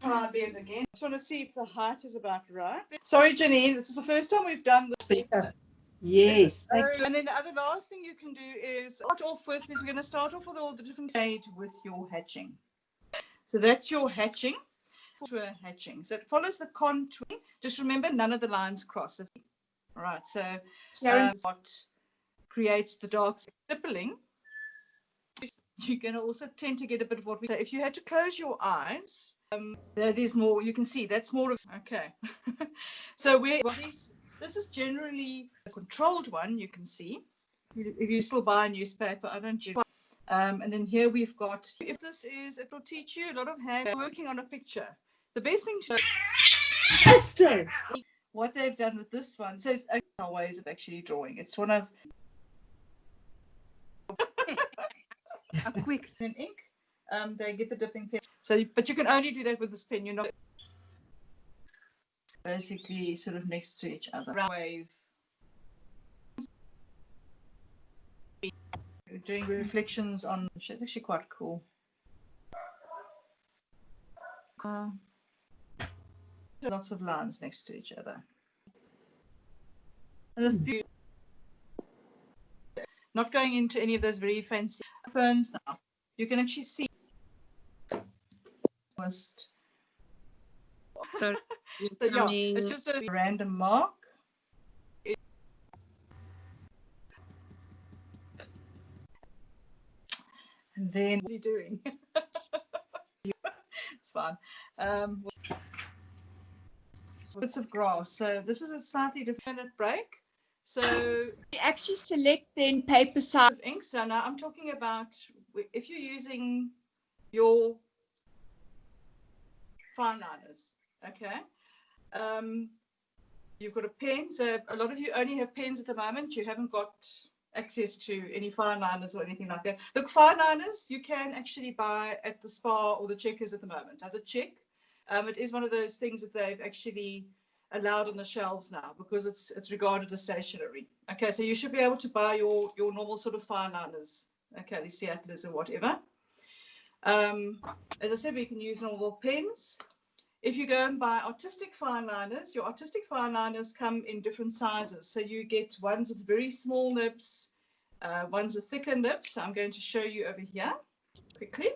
try bend again. Just want to see if the height is about right. Sorry, Janine, this is the first time we've done this. Yes. And then the other last thing you can do is start off with is we're going to start off with all the different stage with your hatching. So that's your hatching. Contour hatching. So it follows the contour. Just remember, none of the lines cross. All right. So what creates the dark stippling. You're going to also tend to get a bit of what we say. If you had to close your eyes, that is more, you can see that's more of, okay. So this is generally a controlled one, you can see. If you still buy a newspaper, I don't generally. And then here we've got, if this is, it will teach you a lot of hand working on a picture. The best thing to what they've done with this one, so it's ways of actually drawing. It's one of a quick in ink. They get the dipping pen. So, but you can only do that with this pen. You're not basically sort of next to each other. Wave. Doing reflections on. It's actually quite cool. Lots of lines next to each other. And not going into any of those very fancy phones now. You can actually see almost. So yeah, it's just a random mark. And then what are you doing? It's fine. Bits of grass. So this is a slightly different break. So you actually select then paper size of ink. So now I'm talking about if you're using your fine liners, okay? You've got a pen. So a lot of you only have pens at the moment. You haven't got access to any fine liners or anything like that. Look, fine liners you can actually buy at the Spar or the Checkers at the moment. I did check. It is one of those things that they've actually allowed on the shelves now because it's regarded as stationery. Okay, so you should be able to buy your normal sort of fine liners. Okay, these Seattle's or whatever. As I said, we can use normal pens. If you go and buy artistic fine liners, your artistic fine liners come in different sizes. So you get ones with very small nibs, ones with thicker nibs. I'm going to show you over here quickly.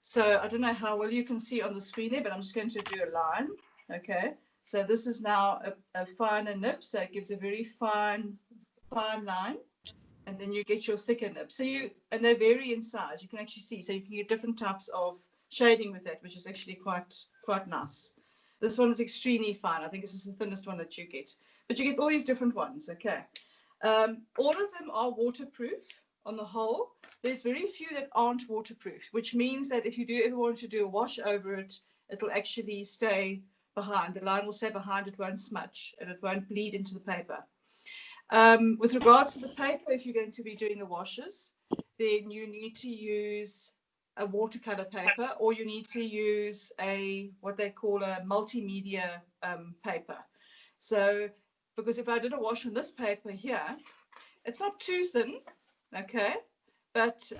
So I don't know how well you can see on the screen there, but I'm just going to do a line. Okay, so this is now a finer nib, so it gives a very fine line. And then you get your thicker nib. So and they vary in size. You can actually see. So you can get different types of shading with that, which is actually quite nice. This one is extremely fine. I think this is the thinnest one that you get. But you get all these different ones, okay? All of them are waterproof on the whole. There's very few that aren't waterproof, which means that if you do ever want to do a wash over it, it'll actually stay behind. The line will stay behind. It won't smudge and it won't bleed into the paper. With regards to the paper, if you're going to be doing the washes, then you need to use a watercolor paper or you need to use what they call a multimedia paper. So, because if I did a wash on this paper here, it's not too thin, okay? But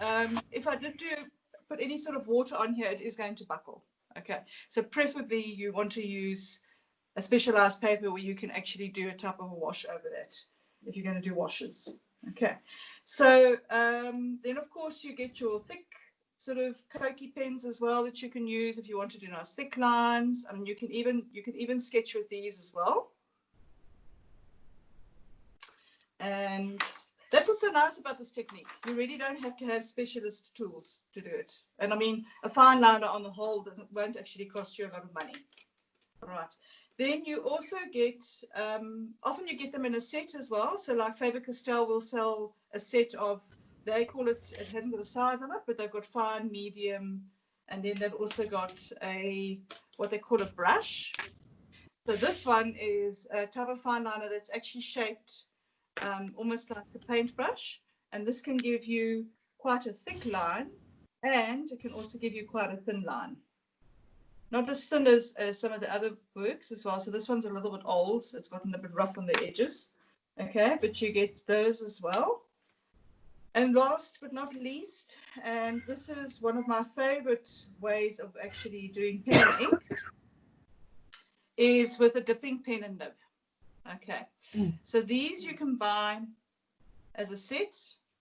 if I did put any sort of water on here, it is going to buckle, okay? So preferably you want to use a specialized paper where you can actually do a type of a wash over that if you're going to do washes. Okay, so then of course you get your thick sort of Koki pens as well that you can use if you want to do nice thick lines. I mean, you can even sketch with these as well. And that's what's so nice about this technique. You really don't have to have specialist tools to do it. And I mean, a fine liner on the whole won't actually cost you a lot of money. All right. Then you also get, often you get them in a set as well. So like Faber-Castell will sell a set of, they call it hasn't got a size on it, but they've got fine, medium, and then they've also got what they call a brush. So this one is a type of fine liner that's actually shaped almost like a paintbrush. And this can give you quite a thick line, and it can also give you quite a thin line. Not as thin as some of the other works as well. So this one's a little bit old. So it's gotten a bit rough on the edges. Okay, but you get those as well. And last but not least, and this is one of my favorite ways of actually doing pen and ink, is with a dipping pen and nib. Okay. So these you can buy as a set,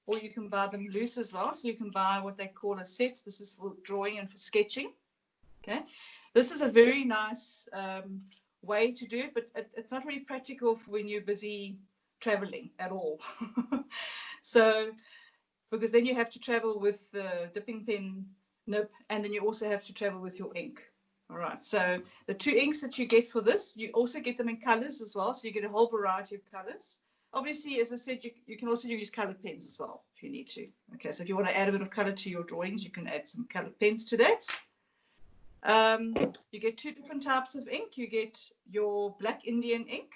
or you can buy them loose as well. So you can buy what they call a set. This is for drawing and for sketching. Okay. This is a very nice way to do it, but it's not really practical for when you're busy traveling at all. So, because then you have to travel with the dipping pen nib, and then you also have to travel with your ink. All right. So the two inks that you get for this, you also get them in colors as well. So you get a whole variety of colors. Obviously, as I said, you can also use colored pens as well if you need to. Okay. So if you want to add a bit of color to your drawings, you can add some colored pens to that. You get two different types of ink. You get your Black Indian ink.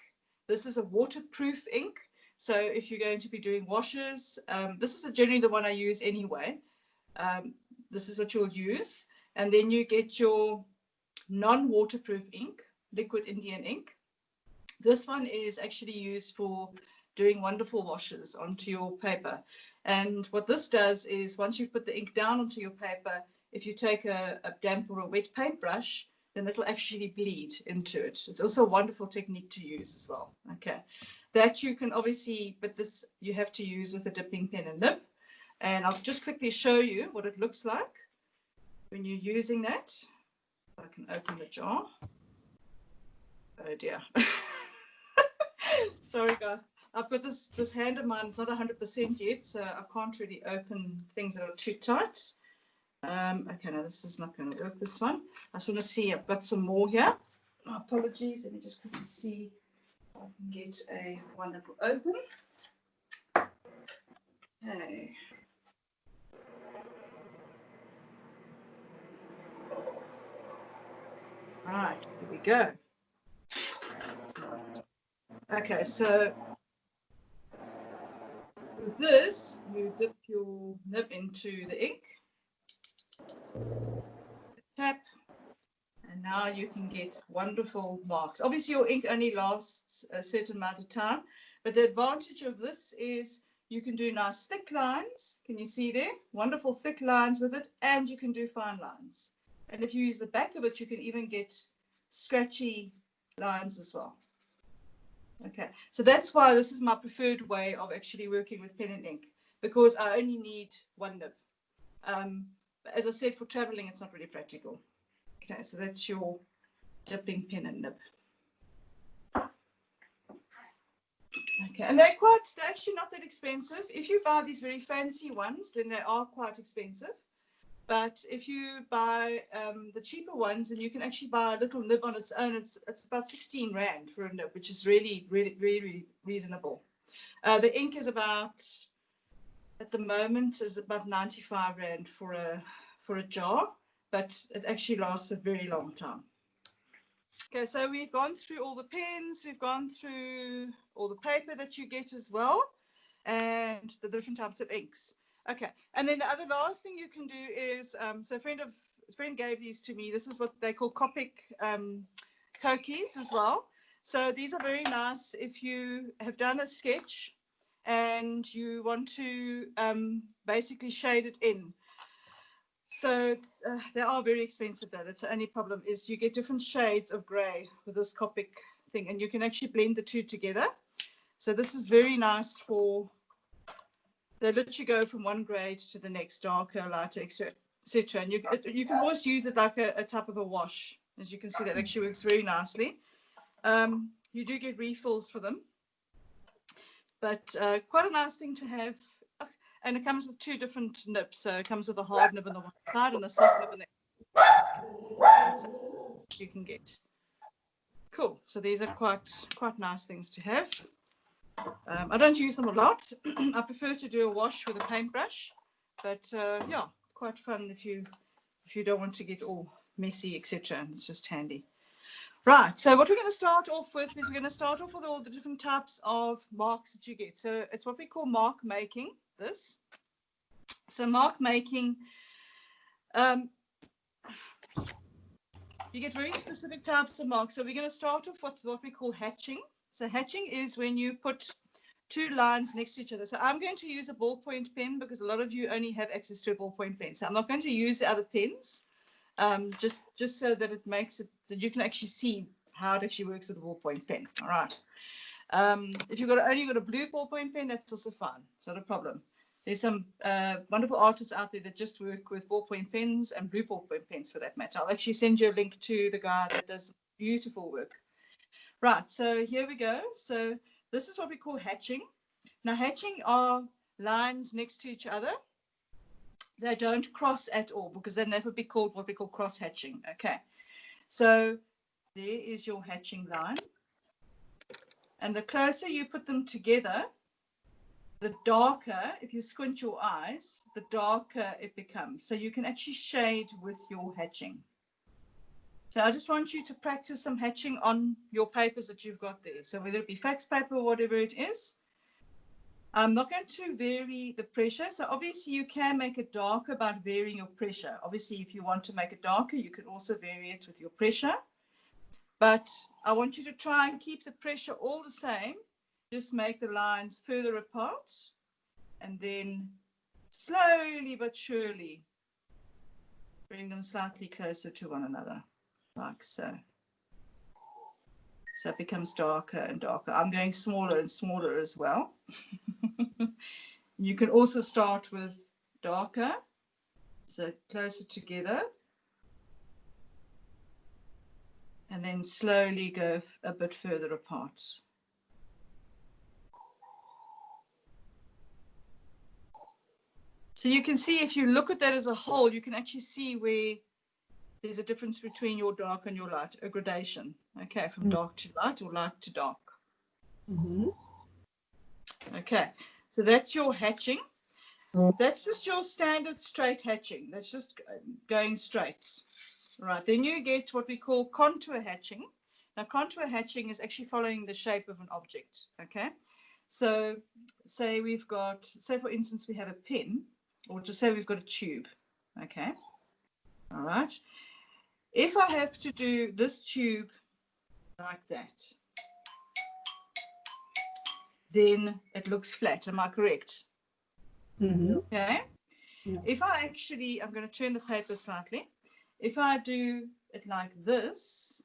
This is a waterproof ink. So if you're going to be doing washes, this is generally the one I use anyway. This is what you'll use. And then you get your non-waterproof ink, Liquid Indian ink. This one is actually used for doing wonderful washes onto your paper. And what this does is once you've put the ink down onto your paper, if you take a damp or a wet paintbrush, then it'll actually bleed into it. It's also a wonderful technique to use as well. Okay. That you can obviously, but this you have to use with a dipping pen and nib. And I'll just quickly show you what it looks like when you're using that. I can open the jar. Oh dear. Sorry guys. I've got this hand of mine. It's not 100% yet, so I can't really open things that are too tight. Okay, no, this is not going to work, this one. I just want to see, I've got some more here. My apologies. Let me just quickly see if I can get a wonderful open. Okay. Right, here we go. Okay, so with this, you dip your nib into the ink, tap, and now you can get wonderful marks. Obviously, your ink only lasts a certain amount of time, but the advantage of this is you can do nice thick lines. Can you see there? Wonderful thick lines with it, and you can do fine lines. And if you use the back of it, you can even get scratchy lines as well. Okay, so that's why this is my preferred way of actually working with pen and ink, because I only need one nib. As I said, for traveling, it's not really practical. Okay, so that's your dipping pen and nib. Okay, and they're actually not that expensive. If you buy these very fancy ones, then they are quite expensive. But if you buy the cheaper ones, then you can actually buy a little nib on its own. It's about 16 Rand for a nib, which is really, really, really, really reasonable. The ink is about, at the moment, is about 95 Rand for a jar, but it actually lasts a very long time. Okay, so we've gone through all the pens, we've gone through all the paper that you get as well, and the different types of inks. Okay, and then the other last thing you can do is, so a friend gave these to me. This is what they call Copic Kokies as well. So these are very nice if you have done a sketch and you want to basically shade it in. So they are very expensive though. That's the only problem, is you get different shades of grey with this Copic thing, and you can actually blend the two together. So this is very nice for, they let you go from one grade to the next, darker, lighter, etc. And you can always use it like a type of a wash. As you can see, that actually works very nicely. You do get refills for them, but quite a nice thing to have. And it comes with two different nibs. So it comes with a hard nib on the one side and a soft nib on the other. So you can get. Cool. So these are quite nice things to have. I don't use them a lot. I prefer to do a wash with a paintbrush, but yeah, quite fun if you don't want to get all messy, etc. It's just handy. Right, so what we're going to start off with is we're going to start off with all the different types of marks that you get. So it's what we call mark making, this. So mark making, you get very specific types of marks. So we're going to start off with what we call hatching. So hatching is when you put two lines next to each other. So I'm going to use a ballpoint pen because a lot of you only have access to a ballpoint pen. So I'm not going to use the other pens, just so that it makes it, that you can actually see how it actually works with a ballpoint pen. All right. If you've only got a blue ballpoint pen, that's also fine. It's not a problem. There's some wonderful artists out there that just work with ballpoint pens and blue ballpoint pens for that matter. I'll actually send you a link to the guy that does beautiful work. Right, so here we go. So this is what we call hatching. Now, hatching are lines next to each other. They don't cross at all because then that would be called what we call cross hatching. Okay, so there is your hatching line. And the closer you put them together, the darker, if you squint your eyes, the darker it becomes. So you can actually shade with your hatching. So I just want you to practice some hatching on your papers that you've got there. So whether it be fax paper or whatever it is, I'm not going to vary the pressure. So obviously you can make it darker by varying your pressure. Obviously, if you want to make it darker, you can also vary it with your pressure. But I want you to try and keep the pressure all the same. Just make the lines further apart and then slowly but surely bring them slightly closer to one another, like so. So it becomes darker and darker. I'm going smaller and smaller as well. You can also start with darker, so closer together, and then slowly go a bit further apart. So you can see, if you look at that as a whole, you can actually see where there's a difference between your dark and your light, a gradation, okay, from dark to light or light to dark. Okay, so that's your hatching. That's just your standard straight hatching. That's just going straight. Right, then you get what we call contour hatching. Now, contour hatching is actually following the shape of an object, okay? So say we've got, say for instance, we have a pen, or just say we've got a tube, okay? All right. If I have to do this tube like that, then it looks flat. Am I correct? Okay. Yeah. If I actually, I'm going to turn the paper slightly. If I do it like this,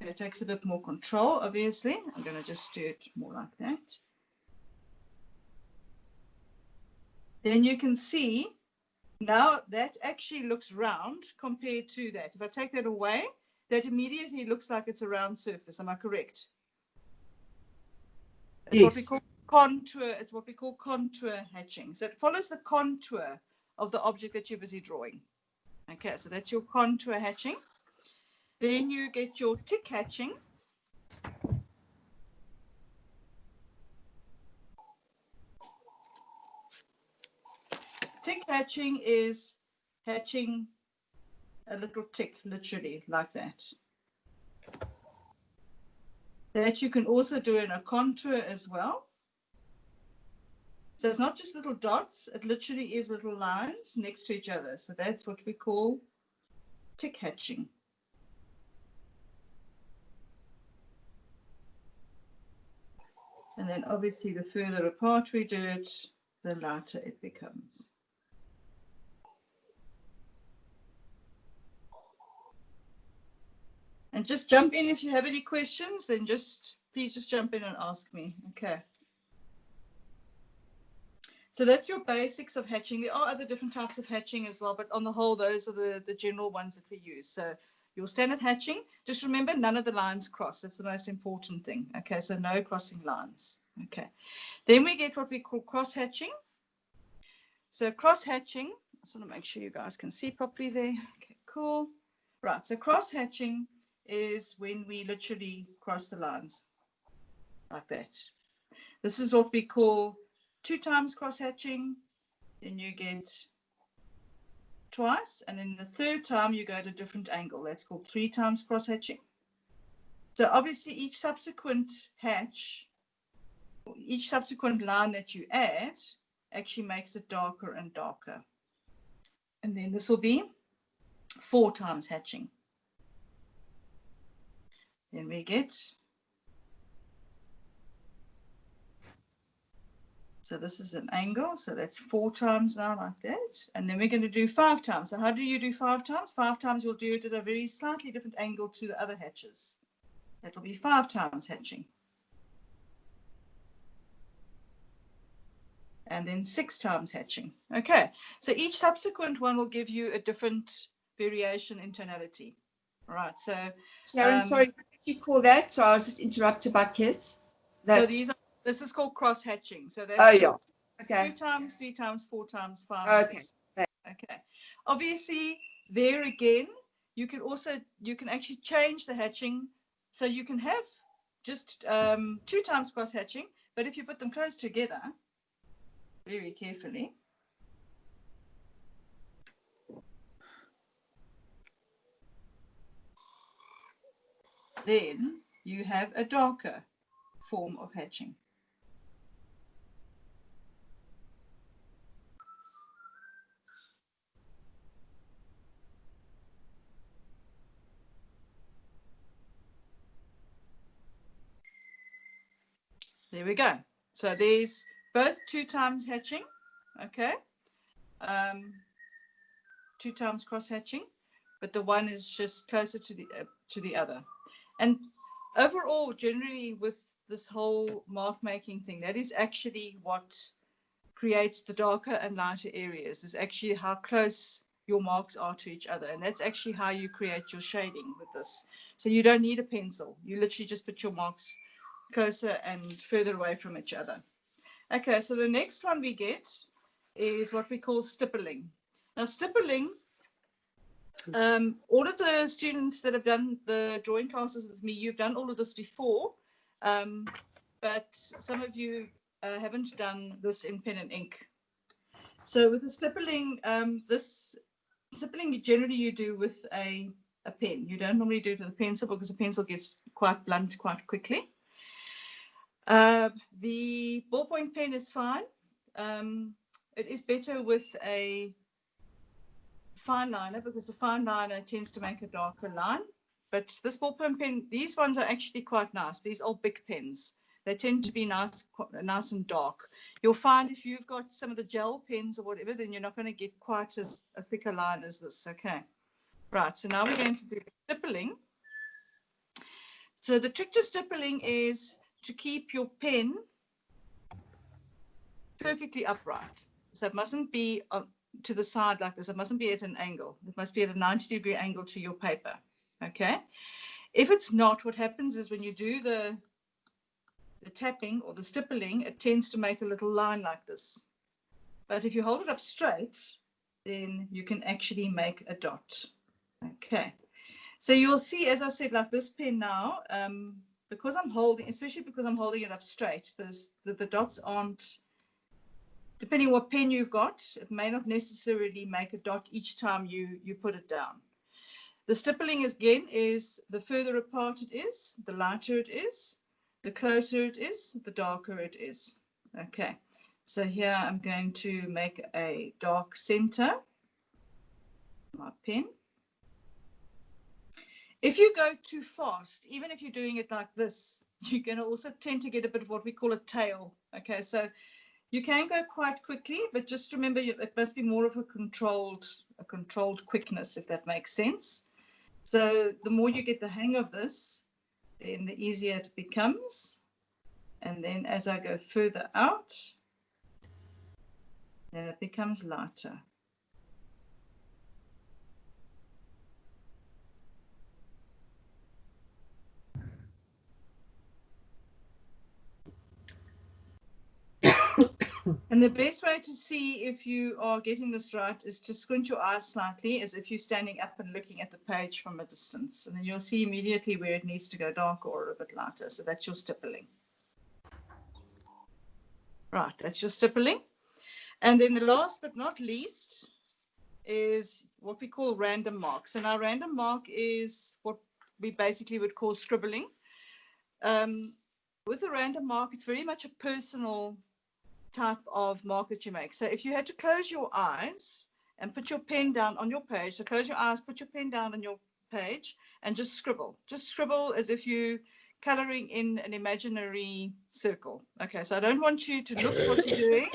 it takes a bit more control, obviously. I'm going to just do it more like that. Then you can see now that actually looks round compared to that. If I take that away, that immediately looks like it's a round surface. Am I correct? It's what we call contour. It's what we call contour hatching. So it follows the contour of the object that you're busy drawing. Okay, so that's your contour hatching. Then you get your tick hatching. Tick hatching is hatching a little tick, literally, like that. That you can also do in a contour as well. So it's not just little dots, it literally is little lines next to each other. So that's what we call tick hatching. And then obviously the further apart we do it, the lighter it becomes. And just jump in if you have any questions, then please just jump in and ask me. Okay. So that's your basics of hatching. There are other different types of hatching as well, but on the whole, those are the general ones that we use. So your standard hatching, just remember none of the lines cross. That's the most important thing. Okay, so no crossing lines. Okay. Then we get what we call cross hatching. So cross hatching, I just want to make sure you guys can see properly there. Okay, cool. Right, so cross hatching is when we literally cross the lines like that. This is what we call 2 times cross hatching. Then you get twice, and then the third time you go at a different angle. That's called 3 times cross hatching. So obviously each subsequent hatch, each subsequent line that you add actually makes it darker and darker. And then this will be 4 times hatching. Then we get, so this is an angle, so that's 4 times now like that. And then we're going to do 5 times. So how do you do 5 times? 5 times you'll do it at a very slightly different angle to the other hatches. That will be 5 times hatching. And then 6 times hatching. Okay, so each subsequent one will give you a different variation in tonality. All right, so Sharon, sorry, what did you call that? So I was just interrupted by kids. so this is called cross hatching. So that's Oh, yeah. Okay. 2 times, 3 times, 4 times, 5, Okay. 6. Okay. Obviously, there again, you can actually change the hatching. So you can have just 2 times cross hatching, but if you put them close together, very carefully, then you have a darker form of hatching. There we go. So there's both 2 times hatching, okay? 2 times cross hatching, but the one is just closer to the other. And overall, generally with this whole mark making thing, that is actually what creates the darker and lighter areas, is actually how close your marks are to each other. And that's actually how you create your shading with this. So you don't need a pencil. You literally just put your marks closer and further away from each other. Okay, so the next one we get is what we call stippling. Now, stippling, all of the students that have done the drawing classes with me, you've done all of this before, but some of you haven't done this in pen and ink. So with the stippling, this stippling generally you do with a pen. You don't normally do it with a pencil because a pencil gets quite blunt quite quickly. The ballpoint pen is fine. It is better with a fine liner because the fine liner tends to make a darker line. But this ballpoint pen, these ones are actually quite nice. These are big pens. They tend to be nice and dark. You'll find if you've got some of the gel pens or whatever, then you're not going to get quite as a thicker line as this. Okay. Right. So now we're going to do stippling. So the trick to stippling is to keep your pen perfectly upright. So it mustn't be to the side like this. It mustn't be at an angle. It must be at a 90-degree angle to your paper. Okay. If it's not, what happens is when you do the tapping or the stippling, it tends to make a little line like this. But if you hold it up straight, then you can actually make a dot. Okay. So you'll see, as I said, like this pen now, because I'm holding, especially because I'm holding it up straight, the dots aren't, depending what pen you've got, it may not necessarily make a dot each time you put it down. The stippling again is the further apart it is, the lighter it is, the closer it is, the darker it is. Okay, so here I'm going to make a dark center, my pen. If you go too fast, even if you're doing it like this, you're going to also tend to get a bit of what we call a tail. Okay, so you can go quite quickly, but just remember it must be more of a controlled quickness, if that makes sense. So the more you get the hang of this, then the easier it becomes. And then as I go further out, then it becomes lighter. And the best way to see if you are getting this right is to squint your eyes slightly, as if you're standing up and looking at the page from a distance. And then you'll see immediately where it needs to go darker or a bit lighter. So that's your stippling. Right, that's your stippling. And then the last but not least is what we call random marks. And our random mark is what we basically would call scribbling. With a random mark, it's very much a personal type of mark that you make. So if you had to close your eyes and put your pen down on your page, so close your eyes, put your pen down on your page and just scribble. Just scribble as if you coloring in an imaginary circle. Okay, so I don't want you to look what you're doing,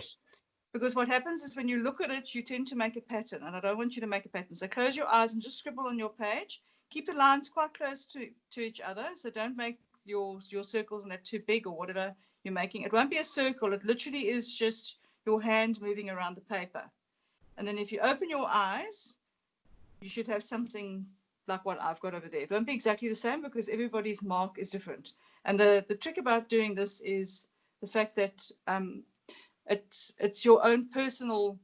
because what happens is when you look at it, you tend to make a pattern, and I don't want you to make a pattern. So close your eyes and just scribble on your page. Keep the lines quite close to each other, so don't make your circles and that too big or whatever you're making. It won't be a circle. It literally is just your hand moving around the paper. And then if you open your eyes, you should have something like what I've got over there. It won't be exactly the same because everybody's mark is different. And the trick about doing this is the fact that it's your own personal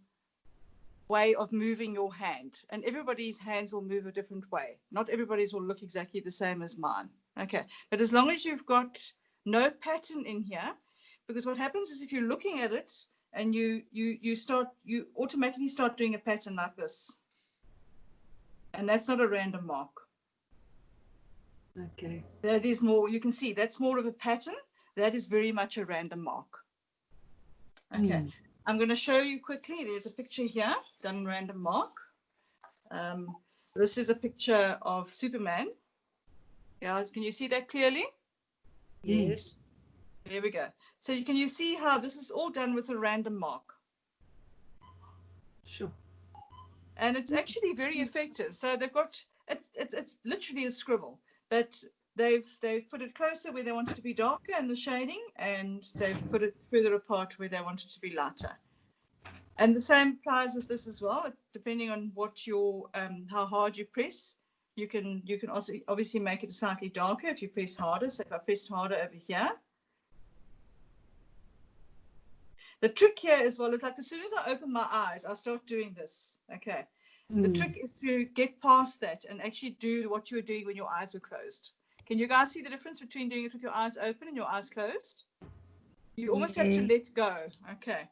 way of moving your hand, and everybody's hands will move a different way. Not everybody's will look exactly the same as mine. Okay, but as long as you've got no pattern in here, because what happens is if you're looking at it and you automatically start doing a pattern like this, and that's not a random mark. Okay. That is more, you can see that's more of a pattern. That is very much a random mark. Okay, I'm going to show you quickly. There's a picture here done random mark. This is a picture of Superman. Yeah, can you see that clearly? Yes. There we go. So can you see how this is all done with a random mark? Sure. And it's actually very effective. So they've got it's literally a scribble, but they've put it closer where they want it to be darker in the shading, and they've put it further apart where they want it to be lighter. And the same applies with this as well. Depending on what your how hard you press, you can also obviously make it slightly darker if you press harder. So if I pressed harder over here. The trick here as well is like as soon as I open my eyes, I'll start doing this. Okay. The trick is to get past that and actually do what you were doing when your eyes were closed. Can you guys see the difference between doing it with your eyes open and your eyes closed? You almost have to let go. Okay.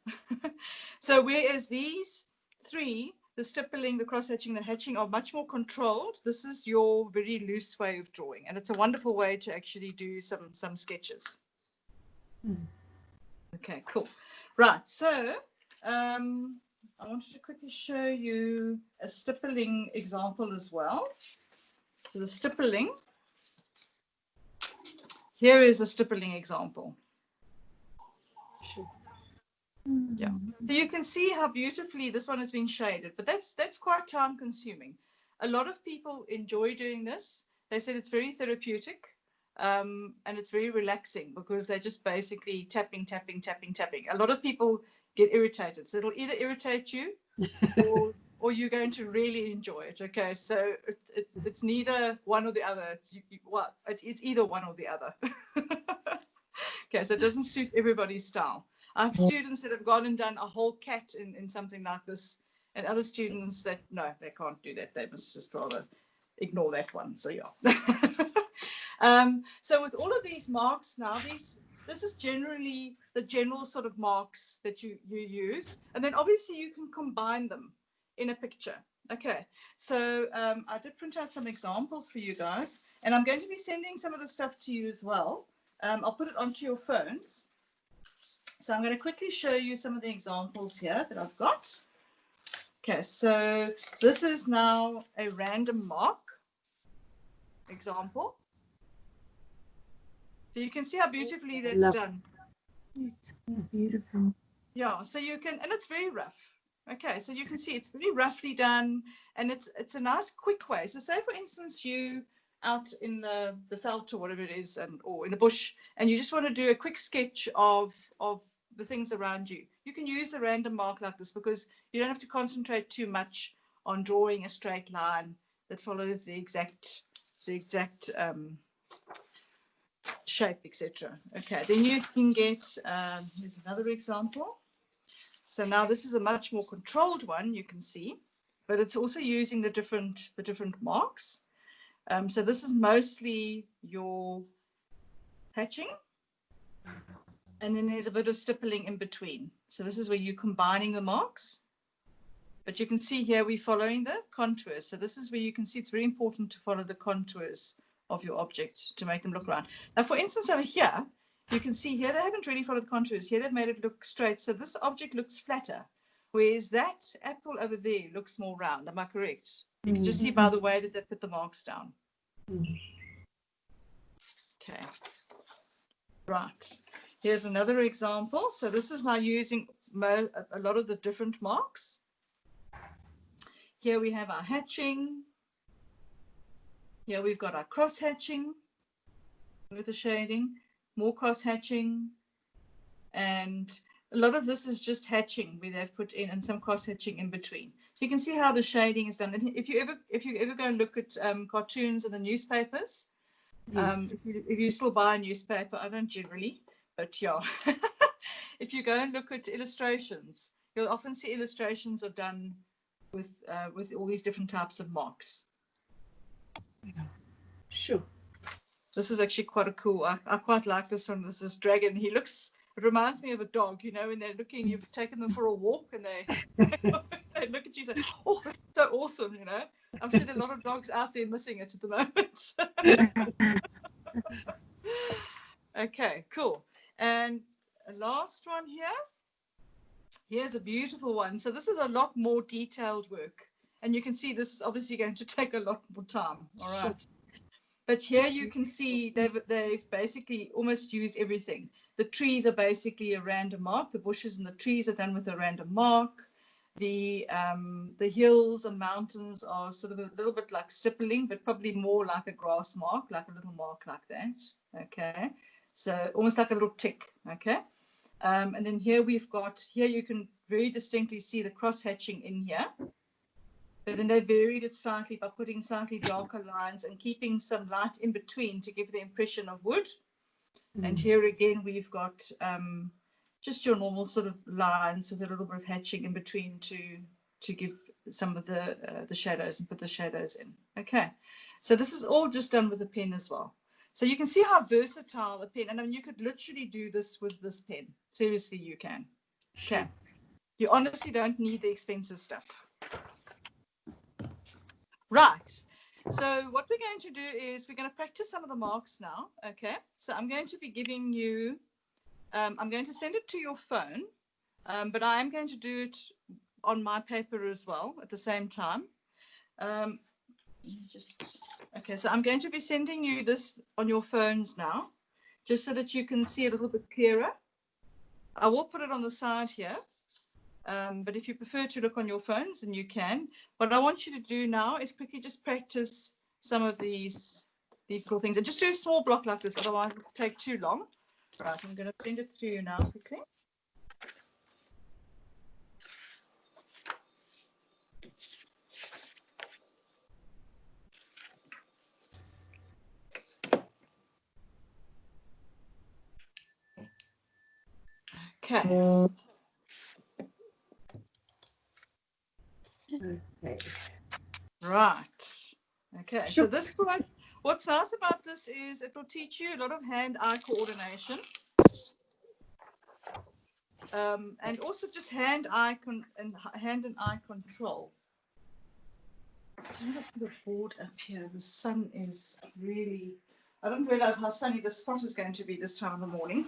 So whereas these three, the stippling, the cross-hatching, the hatching are much more controlled, this is your very loose way of drawing. And it's a wonderful way to actually do some sketches. Okay, cool. Right, so I wanted to quickly show you a stippling example as well. So the stippling, here is a stippling example. Sure. Yeah, so you can see how beautifully this one has been shaded, but that's quite time consuming. A lot of people enjoy doing this. They said it's very therapeutic, and it's very relaxing because they're just basically tapping. A lot of people get irritated, so it'll either irritate you or you're going to really enjoy it. Okay, so it's neither one or the other. It's either one or the other. Okay, so it doesn't suit everybody's style. I have students that have gone and done a whole cat in something like this, and other students that, no, they can't do that. They must just rather ignore that one. So, yeah. So with all of these marks now, this is generally the general sort of marks that you use. And then obviously you can combine them in a picture. Okay, so I did print out some examples for you guys, and I'm going to be sending some of the stuff to you as well. I'll put it onto your phones. So I'm going to quickly show you some of the examples here that I've got. Okay, so this is now a random mark example. So you can see how beautifully that's done. It's beautiful. Yeah, so you can, and it's very rough. Okay, so you can see it's very roughly done, and it's a nice quick way. So say for instance you out in the veld or whatever it is, or in the bush, and you just want to do a quick sketch of the things around you. You can use a random mark like this because you don't have to concentrate too much on drawing a straight line that follows the exact shape, etc. Okay, then you can get, here's another example. So now this is a much more controlled one, you can see, but it's also using the different marks. So this is mostly your hatching, and then there's a bit of stippling in between. So this is where you're combining the marks. But you can see here we're following the contours. So this is where you can see it's very important to follow the contours of your object to make them look round. Now, for instance, over here, you can see here they haven't really followed the contours. Here they've made it look straight. So this object looks flatter. whereas that apple over there looks more round. Am I correct? You can just see by the way that they put the marks down. Okay. Right. Here's another example. So this is now using a lot of the different marks. Here we have our hatching. Here we've got our cross hatching with the shading, more cross hatching, and a lot of this is just hatching where they've put in and some cross hatching in between. So you can see how the shading is done. And if you ever go and look at cartoons in the newspapers, if you still buy a newspaper, I don't generally, but yeah, if you go and look at illustrations, you'll often see illustrations are done with all these different types of marks. Sure. This is actually quite a cool. I quite like this one. This is Dragon. It reminds me of a dog. You know, when they're looking, you've taken them for a walk, and they they look at you and say, "Oh, it's so awesome!" You know, I'm sure there are a lot of dogs out there missing it at the moment. Okay, cool. And a last one here. Here's a beautiful one. So this is a lot more detailed work, and you can see this is obviously going to take a lot more time. All right. But here you can see they've basically almost used everything. The trees are basically a random mark. The bushes and the trees are done with a random mark. The hills and mountains are sort of a little bit like stippling, but probably more like a grass mark, like a little mark like that. Okay, so almost like a little tick. Okay, and then here you can very distinctly see the cross hatching in here. But then they varied it slightly by putting slightly darker lines and keeping some light in between to give the impression of wood. And here again, we've got just your normal sort of lines with a little bit of hatching in between to give some of the shadows and put the shadows in. Okay, so this is all just done with a pen as well. So you can see how versatile the pen, and I mean, you could literally do this with this pen. Seriously, you can. Okay, you honestly don't need the expensive stuff. Right. So what we're going to do is we're going to practice some of the marks now. Okay. So I'm going to be giving you, I'm going to send it to your phone, but I am going to do it on my paper as well at the same time. Okay. So I'm going to be sending you this on your phones now, just so that you can see a little bit clearer. I will put it on the side here. But if you prefer to look on your phones, then you can. What I want you to do now is quickly just practice some of these little things. And just do a small block like this, otherwise it will take too long. Right, I'm going to send it to you now quickly. Okay. Okay. Right. Okay. Sure. So this one, what's nice about this is it will teach you a lot of hand-eye coordination. And also just hand-eye and eye control. I'm going to put a board up here. The sun is really, I didn't realize how sunny the spot is going to be this time of the morning.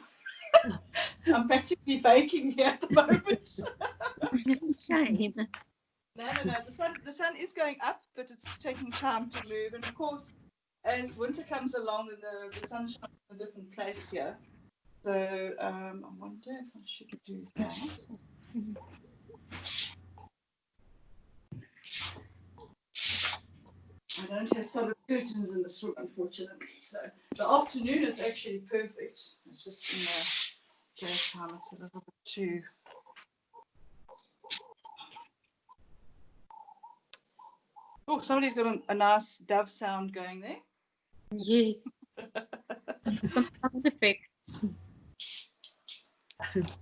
I'm practically baking here at the moment. Shame. No. The sun is going up, but it's taking time to move. And of course, as winter comes along, the sun shines in a different place here. So I wonder if I should do that. I don't have solid curtains in this room, unfortunately. So the afternoon is actually perfect. It's just in the daytime, it's a little bit too. Oh, somebody's got a nice dove sound going there. Yeah. Some sound effects. Really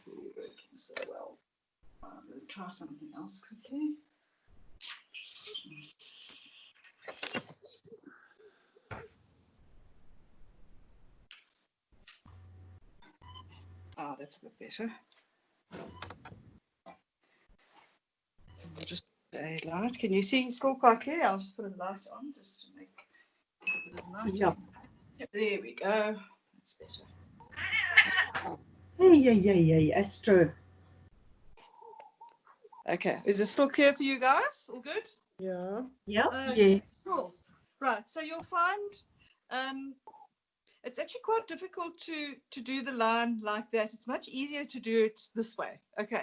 working so well. I'm going to try something else quickly. Ah, that's a bit better. I'll just put a light. Can you see still quite clearly? I'll just put a light on just to make a bit of light. Yeah. There we go. That's better. Hey, Astro. Okay, is it still clear for you guys? All good? Yeah. Yeah. Yes. Cool. Right, so you'll find it's actually quite difficult to do the line like that. It's much easier to do it this way. Okay,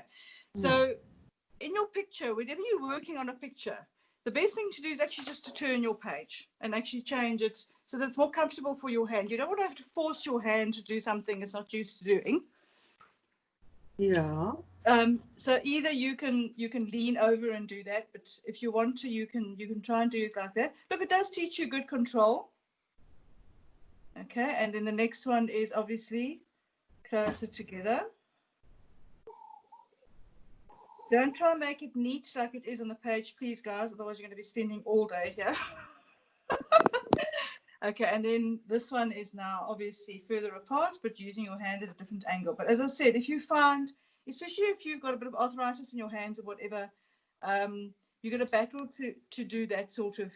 so in your picture, whenever you're working on a picture, the best thing to do is actually just to turn your page and actually change it so that it's more comfortable for your hand. You don't want to have to force your hand to do something it's not used to doing. Yeah. So either you can lean over and do that, but if you want to, you can try and do it like that. Look, it does teach you good control. Okay, and then the next one is obviously closer together. Don't try and make it neat like it is on the page, please, guys. Otherwise, you're going to be spending all day here. Okay, and then this one is now obviously further apart, but using your hand at a different angle. But as I said, if you find, especially if you've got a bit of arthritis in your hands or whatever, you're going to battle to do that sort of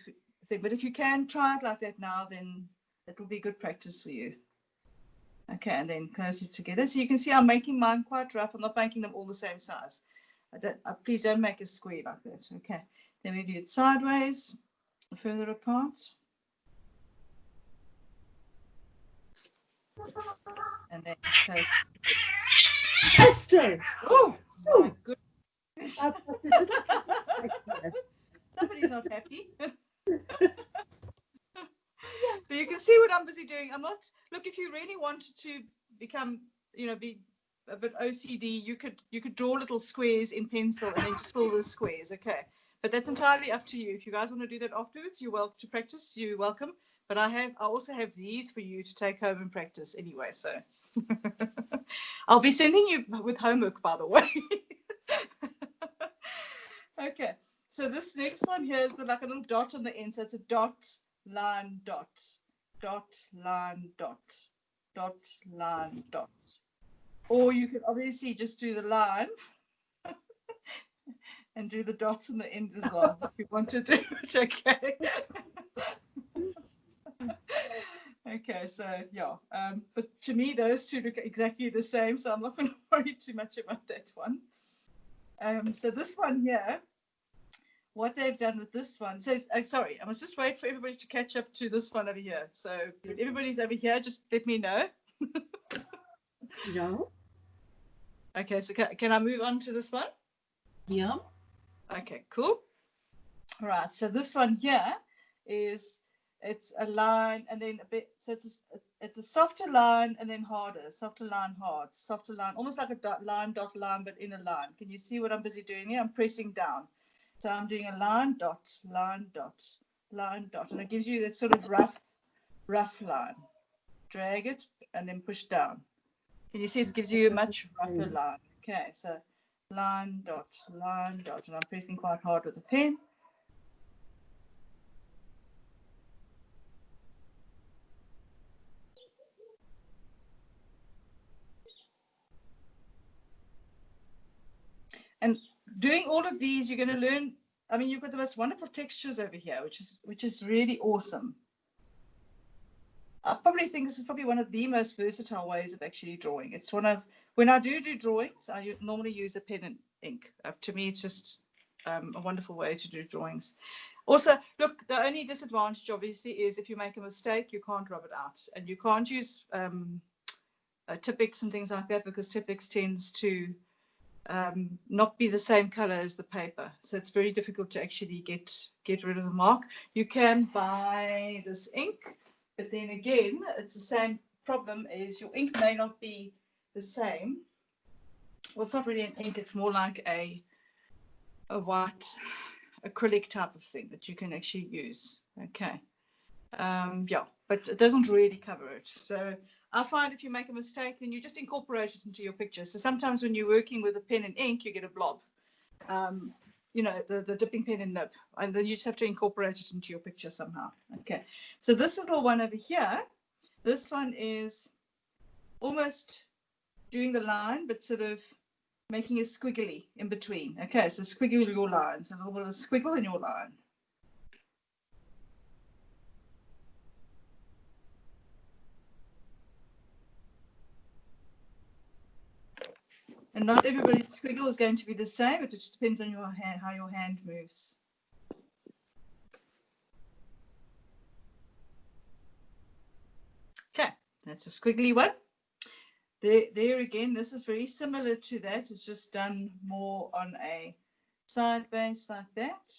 thing. But if you can try it like that now, then it will be good practice for you. Okay, and then closer together. So you can see I'm making mine quite rough. I'm not making them all the same size. Please don't make a square like that. Okay, then we do it sideways, further apart. And then close. Astro. Oh, my goodness. I thought it didn't like that. Somebody's not happy. So you can see what I'm busy doing. I'm not, look, if you really wanted to become, be a bit OCD, you could draw little squares in pencil and then just fill the squares. Okay. But that's entirely up to you. If you guys want to do that afterwards, you're welcome to practice. You're welcome. But I also have these for you to take home and practice anyway. So I'll be sending you with homework, by the way. Okay. So this next one here is like a little dot on the end. So it's a dot, line, dot, dot, line, dot, dot, line, dot. Or you could obviously just do the line and do the dots on the end as well if you want to do it. Okay. Okay, so yeah, but to me those two look exactly the same, so I'm not going to worry too much about that one. So this one here, what they've done with this one, so sorry, I must just wait for everybody to catch up to this one over here. So when everybody's over here, just let me know. Yeah. Okay, so can I move on to this one? Yeah. Okay, cool. All right, so this one here it's a line and then a bit, so it's a softer line and then harder, softer line, hard, softer line, almost like a dot line, but in a line. Can you see what I'm busy doing here? I'm pressing down. So I'm doing a line, dot, line, dot, line, dot, and it gives you that sort of rough line. Drag it and then push down. Can you see it gives you a much rougher line? Okay, so line, dot, and I'm pressing quite hard with the pen. And doing all of these, you're going to learn. I mean, you've got the most wonderful textures over here, which is really awesome. I probably think this is probably one of the most versatile ways of actually drawing. It's one of, when I do drawings, I normally use a pen and ink. To me, it's just a wonderful way to do drawings. Also, look, the only disadvantage obviously is if you make a mistake, you can't rub it out, and you can't use Tipp-Ex and things like that, because Tipp-Ex tends to not be the same color as the paper, so it's very difficult to actually get rid of the mark. You can buy this ink, but then again it's the same problem, is your ink may not be the same. Well, it's not really an ink, it's more like a white acrylic type of thing that you can actually use. Okay. Yeah, but it doesn't really cover it. So I find if you make a mistake, then you just incorporate it into your picture. So sometimes when you're working with a pen and ink, you get a blob, the dipping pen and nib, and then you just have to incorporate it into your picture somehow. Okay, so this little one over here, this one is almost doing the line, but sort of making a squiggly in between. Okay, so squiggle your lines, a little bit of a squiggle in your line. And not everybody's squiggle is going to be the same. It just depends on your hand, how your hand moves. Okay, that's a squiggly one. There again, this is very similar to that. It's just done more on a side base like that.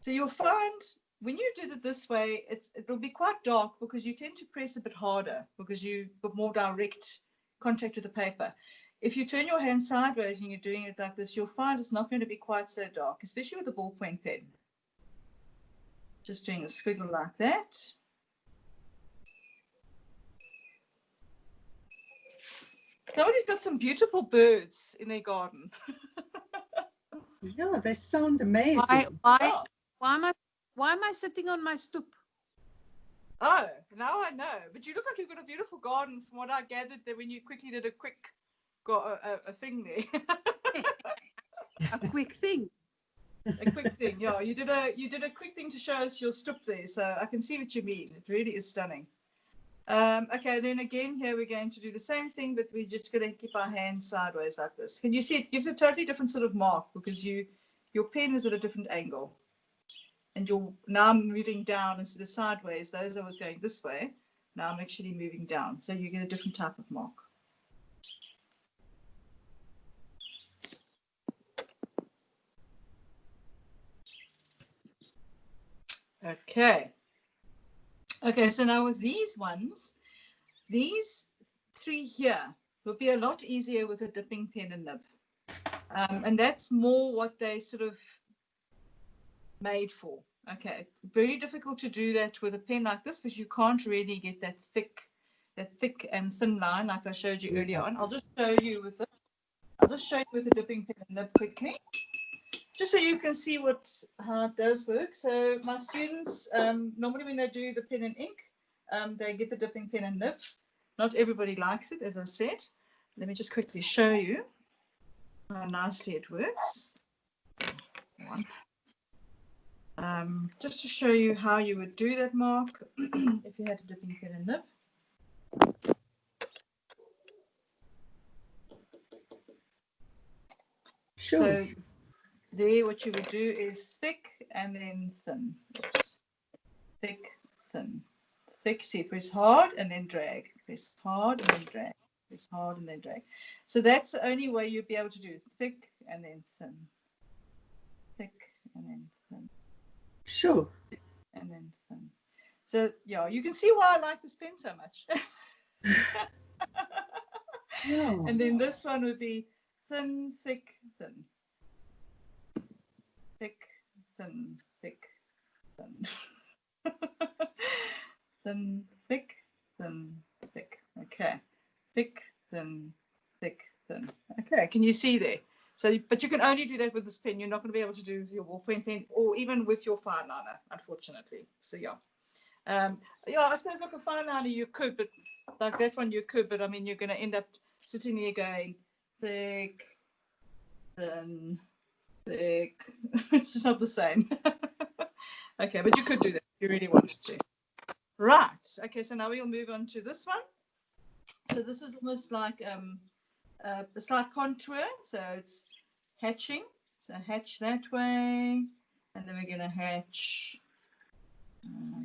So you'll find when you did it this way, it'll be quite dark because you tend to press a bit harder because you've got more direct contact with the paper. If you turn your hand sideways and you're doing it like this, you'll find it's not going to be quite so dark, especially with a ballpoint pen. Just doing a squiggle like that. Somebody's got some beautiful birds in their garden. Yeah, they sound amazing. Oh. Why am I sitting on my stoop? Oh, now I know. But you look like you've got a beautiful garden from what I gathered there when you quickly did a quick a thing there. A quick thing. A quick thing, yeah. You did a quick thing to show us your stoop there, so I can see what you mean. It really is stunning. Okay, then again here we're going to do the same thing, but we're just going to keep our hands sideways like this. Can you see it gives a totally different sort of mark because your pen is at a different angle. And you're now moving down instead of sideways. Those I was going this way. Now I'm actually moving down. So you get a different type of mark. Okay. Okay, so now with these ones, these three here will be a lot easier with a dipping pen and nib. And that's more what they sort of made for. Okay, very difficult to do that with a pen like this because you can't really get that thick and thin line like I showed you earlier on. I'll just show you with it. I'll just show you with the dipping pen and nib quickly, just so you can see how it does work. So my students, normally when they do the pen and ink, they get the dipping pen and nib. Not everybody likes it, as I said. Let me just quickly show you how nicely it works. One. Just to show you how you would do that mark if you had a dipping pen and nib. Sure. So there what you would do is thick and then thin. Oops. Thick, thin. Thick, see, press hard and then drag. Press hard and then drag. Press hard and then drag. So that's the only way you'd be able to do thick and then thin. Thick and then thin. Sure. And then thin. So yeah, you can see why I like this pen so much. Yeah. And then this one would be thin, thick, thin. Thick, thin, thick, thin. Thin, thick, thin, thick. Okay. Thick, thin, thick, thin. Okay, can you see there? So, but you can only do that with this pen. You're not going to be able to do with your ballpoint pen or even with your fine liner, unfortunately. So yeah. Yeah, I suppose like a fine liner you could, but like that one you could, but I mean you're going to end up sitting there going thick, thin, thick. It's just not the same. Okay, but you could do that if you really wanted to. Right. Okay, so now we'll move on to this one. So this is almost like a slight contour. So it's hatching. So hatch that way, and then we're going to hatch.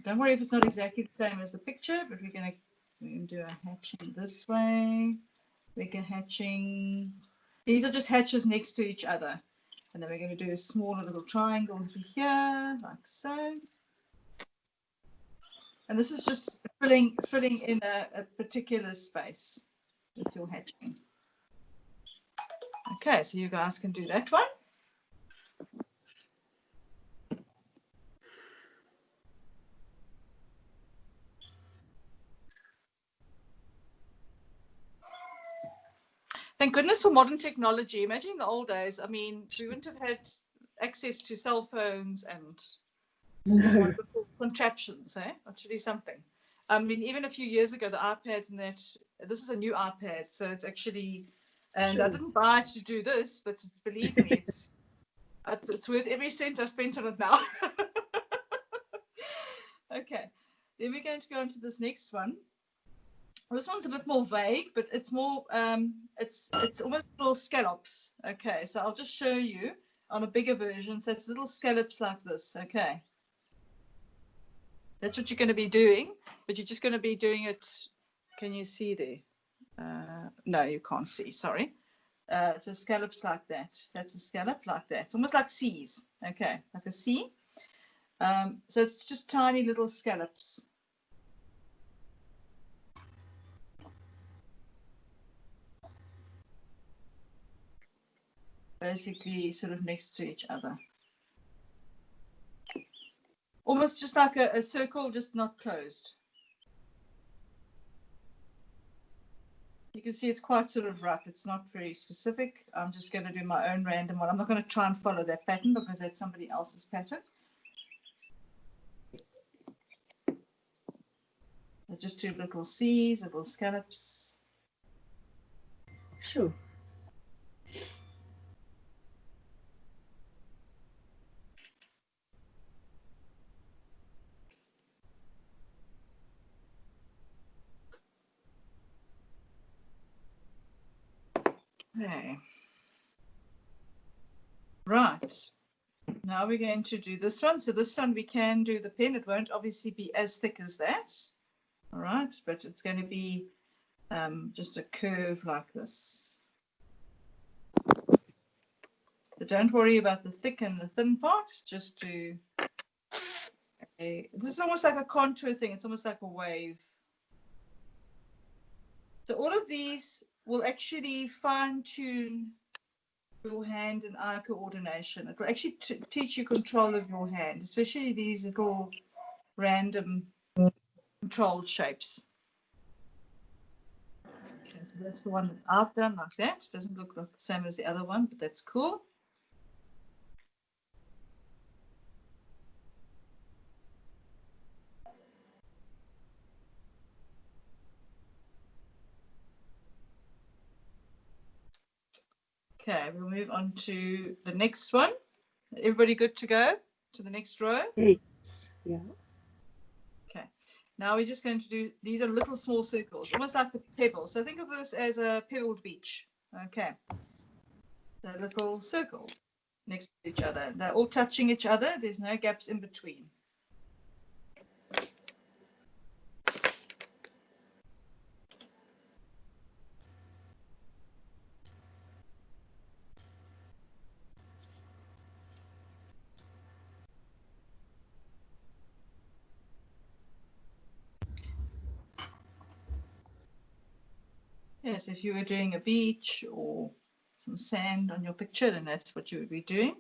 Don't worry if it's not exactly the same as the picture, but we're going to do a hatching this way. We're hatching. These are just hatches next to each other. And then we're going to do a smaller little triangle over here, like so. And this is just filling in a particular space with your hatching. Okay, so you guys can do that one. Thank goodness for modern technology. Imagine in the old days, I mean, we wouldn't have had access to cell phones and these wonderful contraptions, eh? Actually something. I mean, even a few years ago, the iPads and that, this is a new iPad, so it's actually, and Sure. I didn't buy it to do this, but believe me, it's worth every cent I spent on it now. Okay, then we're going to go on to this next one. This one's a bit more vague, but it's more, it's almost little scallops. Okay, so I'll just show you on a bigger version. So it's little scallops like this. Okay. That's what you're going to be doing, but you're just going to be doing it. Can you see there? No, you can't see. Sorry. So scallops like that. That's a scallop like that. It's almost like C's. Okay, like a C. So it's just tiny little scallops. Basically sort of next to each other. Almost just like a circle, just not closed. You can see it's quite sort of rough. It's not very specific. I'm just going to do my own random one. I'm not going to try and follow that pattern because that's somebody else's pattern. So just do little C's, little scallops. Sure. Okay. Right. Now we're going to do this one. So this one we can do the pen. It won't obviously be as thick as that. All right, but it's going to be just a curve like this. So don't worry about the thick and the thin part. Just do this is almost like a contour thing. It's almost like a wave. So all of these will actually fine tune your hand and eye coordination. It will actually teach you control of your hand, especially these little random controlled shapes. Okay, so that's the one that I've done like that. Doesn't look like the same as the other one, but that's cool. Okay, we'll move on to the next one. Everybody good to go to the next row? Yes. Yeah. Okay. Now we're just going to do, these are little small circles, almost like the pebbles. So think of this as a pebbled beach. Okay. The little circles next to each other. They're all touching each other. There's no gaps in between. Yes, if you were doing a beach or some sand on your picture, then that's what you would be doing.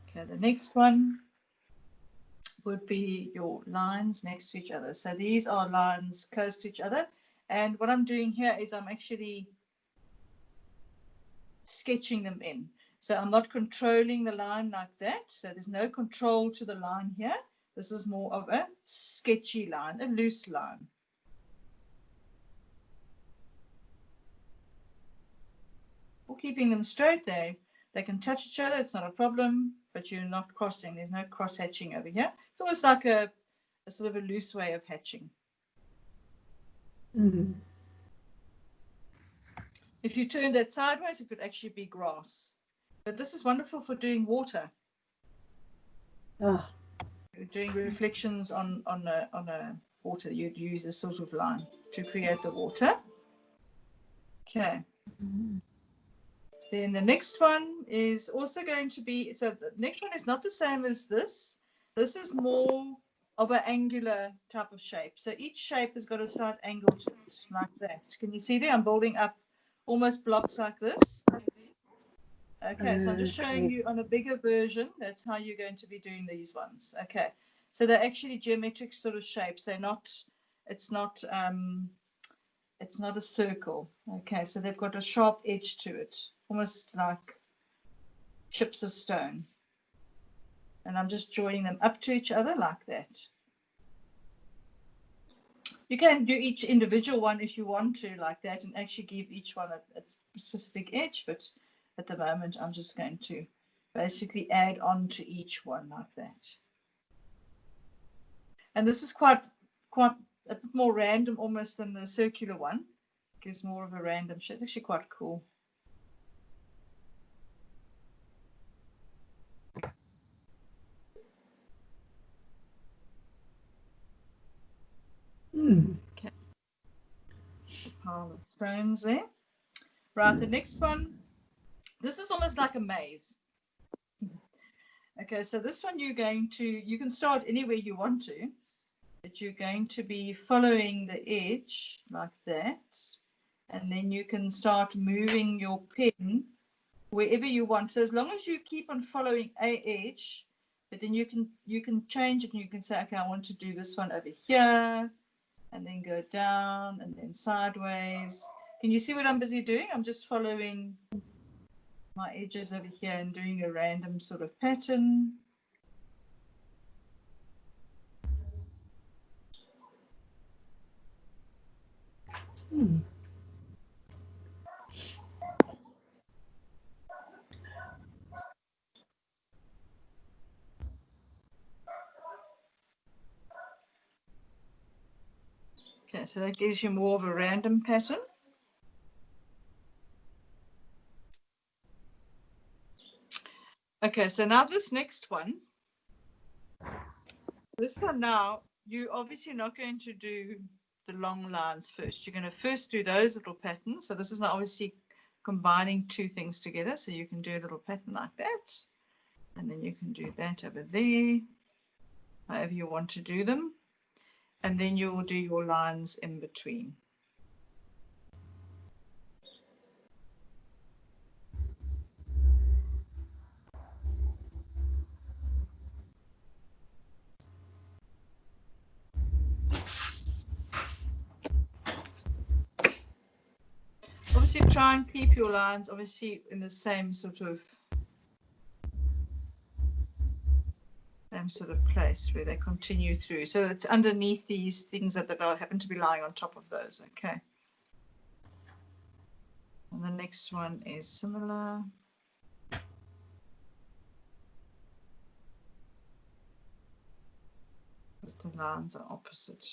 Okay, the next one would be your lines next to each other. So these are lines close to each other. And what I'm doing here is I'm actually sketching them in. So I'm not controlling the line like that. So there's no control to the line here. This is more of a sketchy line, a loose line. For keeping them straight, they can touch each other. It's not a problem, but you're not crossing. There's no cross hatching over here. It's almost like a sort of a loose way of hatching. Mm. If you turn that sideways, it could actually be grass. But this is wonderful for doing water. Ah, Doing reflections on a water, you'd use this sort of line to create the water. Okay. Then the next one is also going to be, so the next one is not the same as this. This is more of an angular type of shape. So each shape has got a slight angle to it, like that. Can you see there? I'm building up almost blocks like this. Okay, so I'm just showing you on a bigger version. That's how you're going to be doing these ones. Okay, so they're actually geometric sort of shapes. They're not, it's not a circle. Okay, so they've got a sharp edge to it, almost like chips of stone. And I'm just joining them up to each other like that. You can do each individual one if you want to like that and actually give each one a specific edge, but at the moment I'm just going to basically add on to each one like that. And this is quite a bit more random almost than the circular one. Gives more of a random shape. It's actually quite cool. Okay. Pile of stones there. Right, the next one. This is almost like a maze. Okay, so this one you can start anywhere you want to, but you're going to be following the edge like that. And then you can start moving your pen wherever you want. So as long as you keep on following a edge, but then you can change it and you can say, okay, I want to do this one over here, and then go down and then sideways. Can you see what I'm busy doing? I'm just following my edges over here and doing a random sort of pattern. Okay, so that gives you more of a random pattern. Okay, so now this next one, now, you're obviously not going to do the long lines first. You're going to first do those little patterns. So this is now obviously combining two things together. So you can do a little pattern like that. And then you can do that over there, however you want to do them. And then you will do your lines in between. Obviously try and keep your lines obviously in the same sort of place where they continue through. So it's underneath these things that happen to be lying on top of those. Okay. And the next one is similar. But the lines are opposite.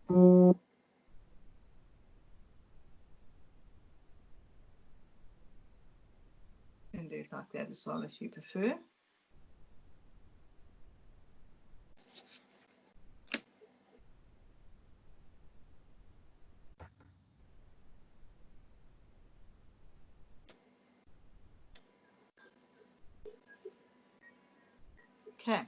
You can do it like that as well if you prefer. Okay.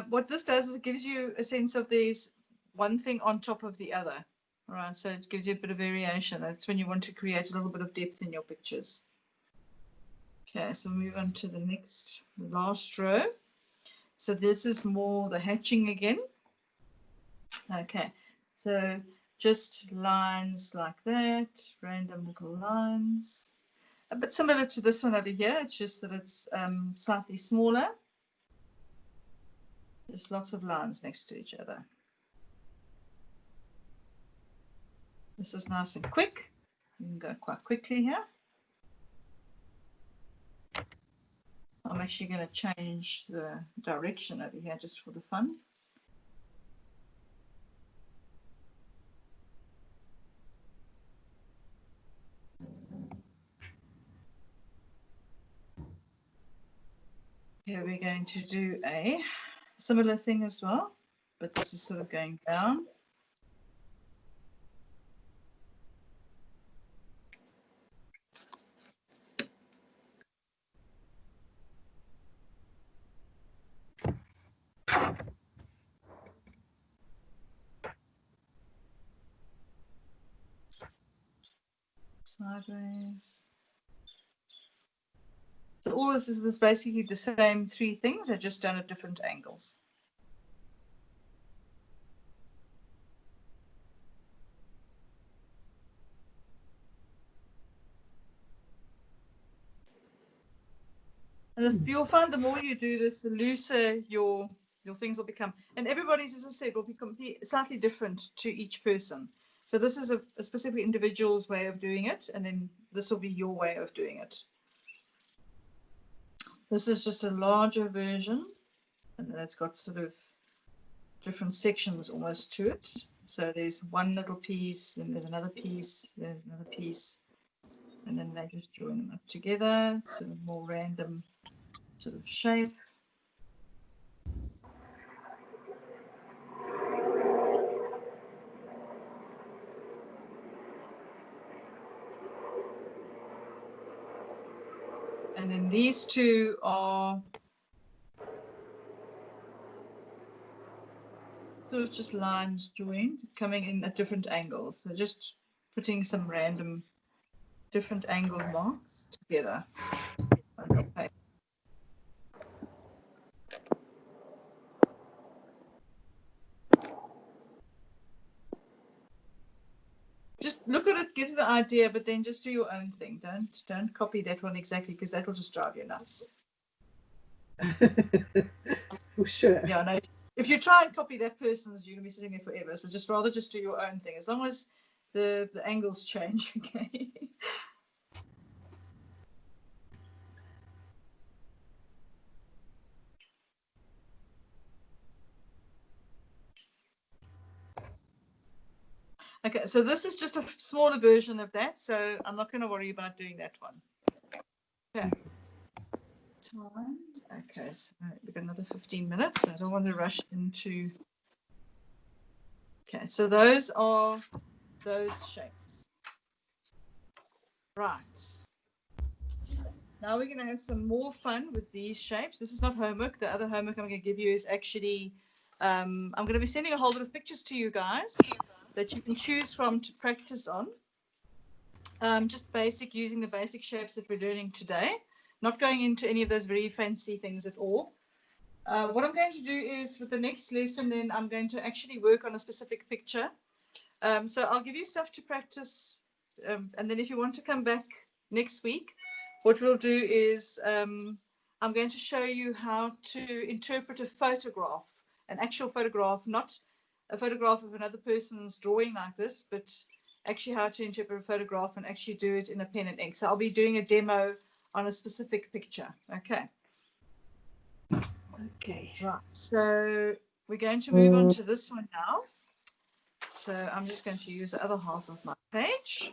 What this does is it gives you a sense of there's one thing on top of the other. All right, so it gives you a bit of variation. That's when you want to create a little bit of depth in your pictures. Okay, so move on to the last row. So this is more the hatching again. Okay, so just lines like that, random little lines. A bit similar to this one over here, it's just that it's slightly smaller. Just lots of lines next to each other. This is nice and quick. You can go quite quickly here. I'm actually going to change the direction over here just for the fun. Here we're going to do a similar thing as well, but this is sort of going down. Sideways. So all this is basically the same three things, they're just done at different angles. And you'll find the more you do this, the looser your things will become. And everybody's, as I said, will be slightly different to each person. So this is a specific individual's way of doing it, and then this will be your way of doing it. This is just a larger version, and then it's got sort of different sections almost to it. So there's one little piece, then there's another piece, there's another piece, and then they just join them up together, sort of more random sort of shape. And then these two are sort of just lines joined, coming in at different angles. So just putting some random different angle marks together. Okay. Just look at it, get the idea, but then just do your own thing. Don't copy that one exactly, because that will just drive you nuts. For sure. Yeah, no. If you try and copy that person's, you're gonna be sitting there forever. So just rather just do your own thing, as long as the angles change. Okay. Okay, so this is just a smaller version of that, so I'm not going to worry about doing that one. Okay. Time. Okay, so we've got another 15 minutes. I don't want to rush into. Okay, so those are those shapes. Right. Now we're going to have some more fun with these shapes. This is not homework. The other homework I'm going to give you is actually, I'm going to be sending a whole lot of pictures to you guys that you can choose from to practice on. Just basic, using the basic shapes that we're learning today, not going into any of those very fancy things at all. What I'm going to do is, with the next lesson, then I'm going to actually work on a specific picture. So I'll give you stuff to practice, and then if you want to come back next week, what we'll do is I'm going to show you how to interpret a photograph, an actual photograph, not a photograph of another person's drawing like this, but actually how to interpret a photograph and actually do it in a pen and ink. So I'll be doing a demo on a specific picture. Okay. Okay. Right. So we're going to move on to this one now. So I'm just going to use the other half of my page.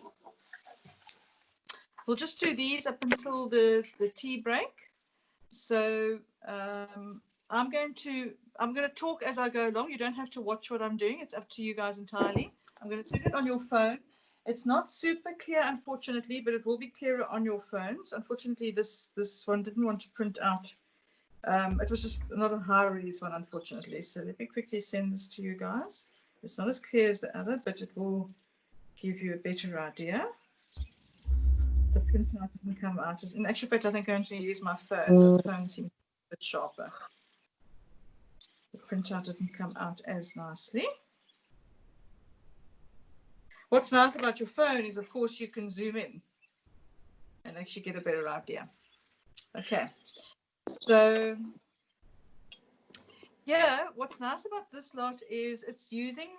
We'll just do these up until the tea break. So I'm going to talk as I go along. You don't have to watch what I'm doing. It's up to you guys entirely. I'm going to set it on your phone. It's not super clear, unfortunately, but it will be clearer on your phones. Unfortunately, this one didn't want to print out. It was just not a high-res one, unfortunately. So let me quickly send this to you guys. It's not as clear as the other, but it will give you a better idea. The printout didn't come out. In actual fact, I think I'm going to use my phone. The phone seems a bit sharper. The printout didn't come out as nicely. What's nice about your phone is, of course, you can zoom in and actually get a better idea. Okay. So, yeah, what's nice about this lot is it's using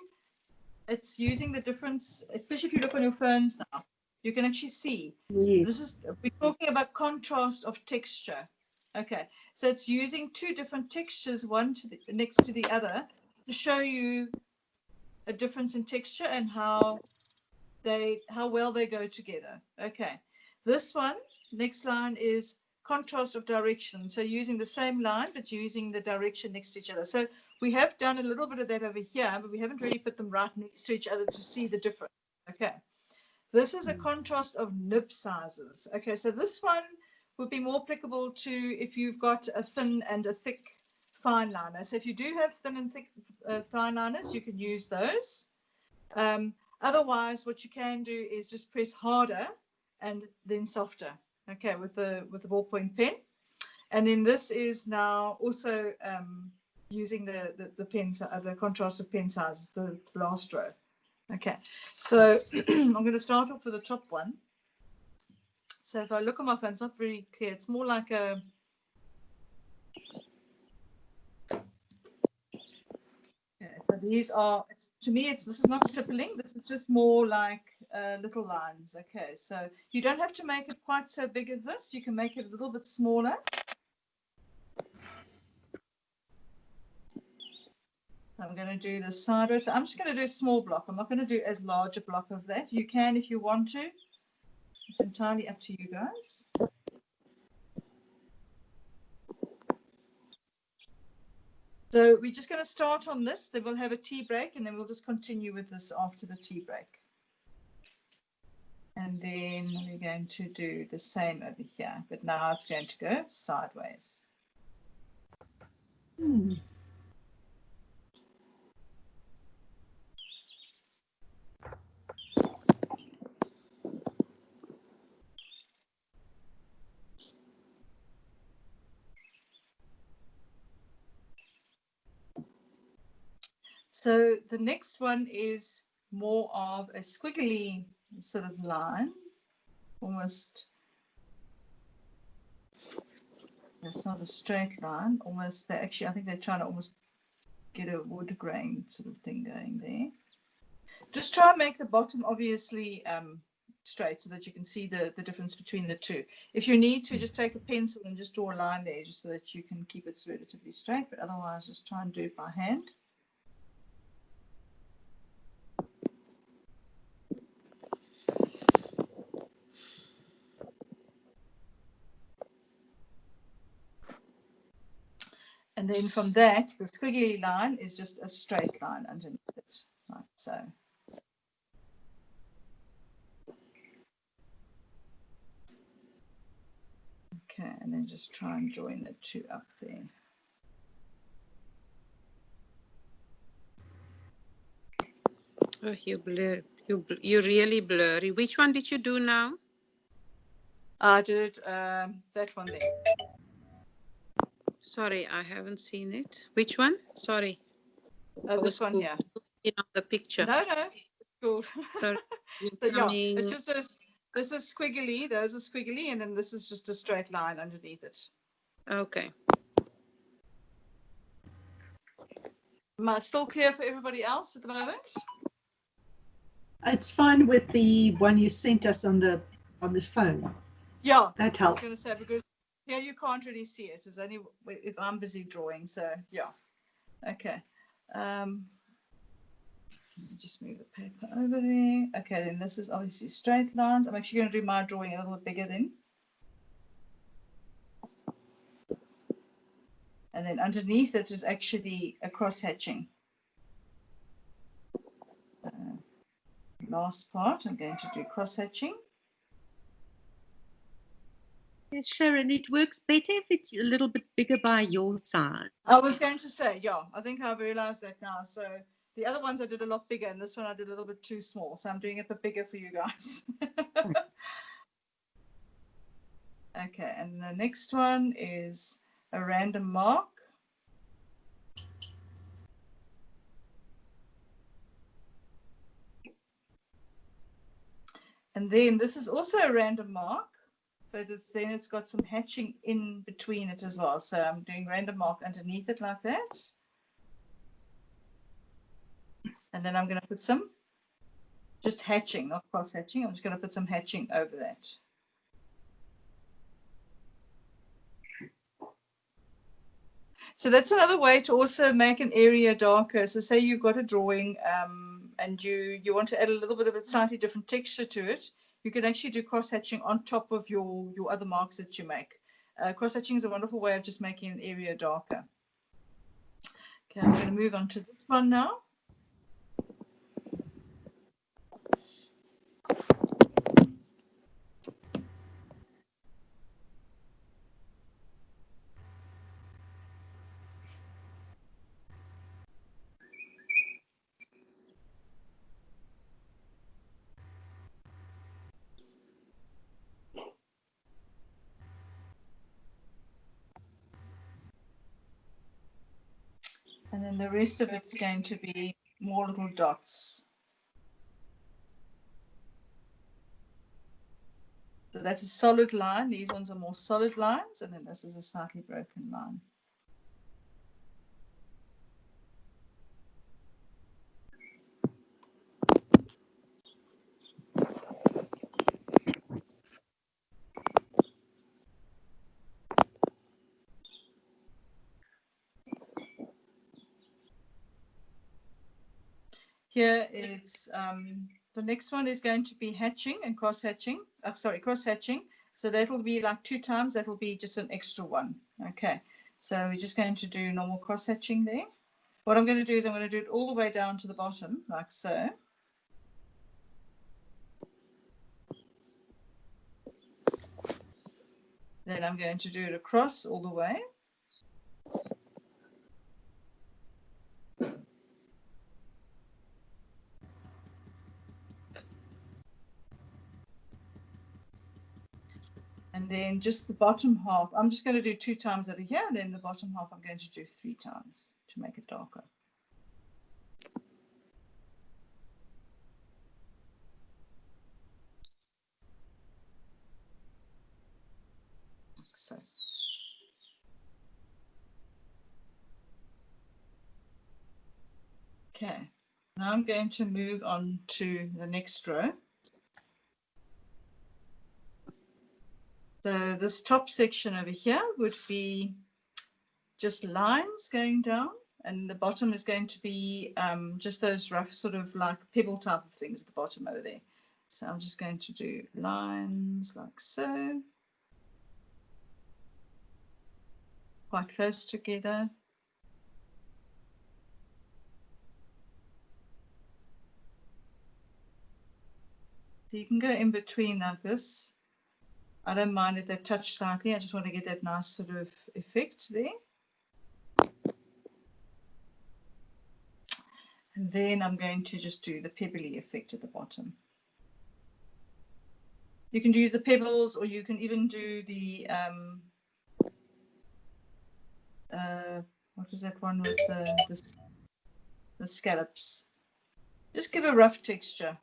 the difference, especially if you look on your phones now, you can actually see. Yes. We're talking about contrast of texture. Okay, so it's using two different textures, one next to the other, to show you a difference in texture and how well they go together. Okay, this one, next line, is contrast of direction. So using the same line, but using the direction next to each other. So we have done a little bit of that over here, but we haven't really put them right next to each other to see the difference. Okay. This is a contrast of nib sizes. Okay, so this one would be more applicable to if you've got a thin and a thick fine liner. So if you do have thin and thick fine liners, you can use those. Otherwise, what you can do is just press harder and then softer. Okay, with the ballpoint pen. And then this is now also using the pen, the contrast of pen sizes, the last row. Okay, so I'm going to start off with the top one. So if I look on my phone, it's not very clear. It's more like a... Okay, so these are, to me, this is not stippling. This is just more like little lines. Okay, so you don't have to make it quite so big as this. You can make it a little bit smaller. So I'm going to do the sideways. So I'm just going to do a small block. I'm not going to do as large a block of that. You can if you want to. It's entirely up to you guys. So we're just going to start on this. Then we'll have a tea break, and then we'll just continue with this after the tea break. And then we're going to do the same over here, but now it's going to go sideways. So the next one is more of a squiggly sort of line, almost, it's not a straight line, almost, I think they're trying to almost get a wood grain sort of thing going there. Just try and make the bottom obviously straight so that you can see the difference between the two. If you need to, just take a pencil and just draw a line there just so that you can keep it relatively straight, but otherwise just try and do it by hand. And then from that, the squiggly line is just a straight line underneath it, like so. Okay, and then just try and join the two up there. Oh, you blur. You're really blurry. Which one did you do now? I did that one there. Sorry, I haven't seen it. Which one? Sorry. This one here. You know the picture. No, cool. Sorry. So yeah, it's just this is squiggly, those are squiggly, and then this is just a straight line underneath it. Okay. Am I still clear for everybody else at the moment? It's fine with the one you sent us on the phone. Yeah, That I was helps. going to say, because here you can't really see it. It's only if I'm busy drawing. So yeah, okay. Let me just move the paper over there. Okay, then this is obviously straight lines. I'm actually going to do my drawing a little bit bigger then. And then underneath it is actually a cross hatching. Last part, I'm going to do cross hatching. Yes, Sharon, it works better if it's a little bit bigger by your side. I was going to say, yeah, I think I've realized that now. So the other ones I did a lot bigger, and this one I did a little bit too small. So I'm doing it a bit bigger for you guys. Okay, and the next one is a random mark. And then this is also a random mark, but then it's got some hatching in between it as well. So I'm doing random mark underneath it like that. And then I'm going to put some just hatching, not cross hatching. I'm just going to put some hatching over that. So that's another way to also make an area darker. So say you've got a drawing and you want to add a little bit of a slightly different texture to it, you can actually do cross-hatching on top of your other marks that you make. Cross-hatching is a wonderful way of just making an area darker. Okay, I'm going to move on to this one now. And then the rest of it's going to be more little dots. So that's a solid line. These ones are more solid lines. And then this is a slightly broken line. here it's the next one is going to be hatching and cross hatching. Cross hatching. So that'll be like 2 times. That'll be just an extra one. Okay. So we're just going to do normal cross hatching there. What I'm going to do is I'm going to do it all the way down to the bottom, like so. Then I'm going to do it across all the way. And then just the bottom half, I'm just going to do 2 times over here, and then the bottom half I'm going to do 3 times to make it darker. Like so. Okay, now I'm going to move on to the next row. So this top section over here would be just lines going down, and the bottom is going to be just those rough sort of like pebble type of things at the bottom over there. So I'm just going to do lines like so, quite close together. So you can go in between like this. I don't mind if they touch slightly. I just want to get that nice sort of effect there. And then I'm going to just do the pebbly effect at the bottom. You can use the pebbles, or you can even do the, what is that one with the scallops? Just give a rough texture.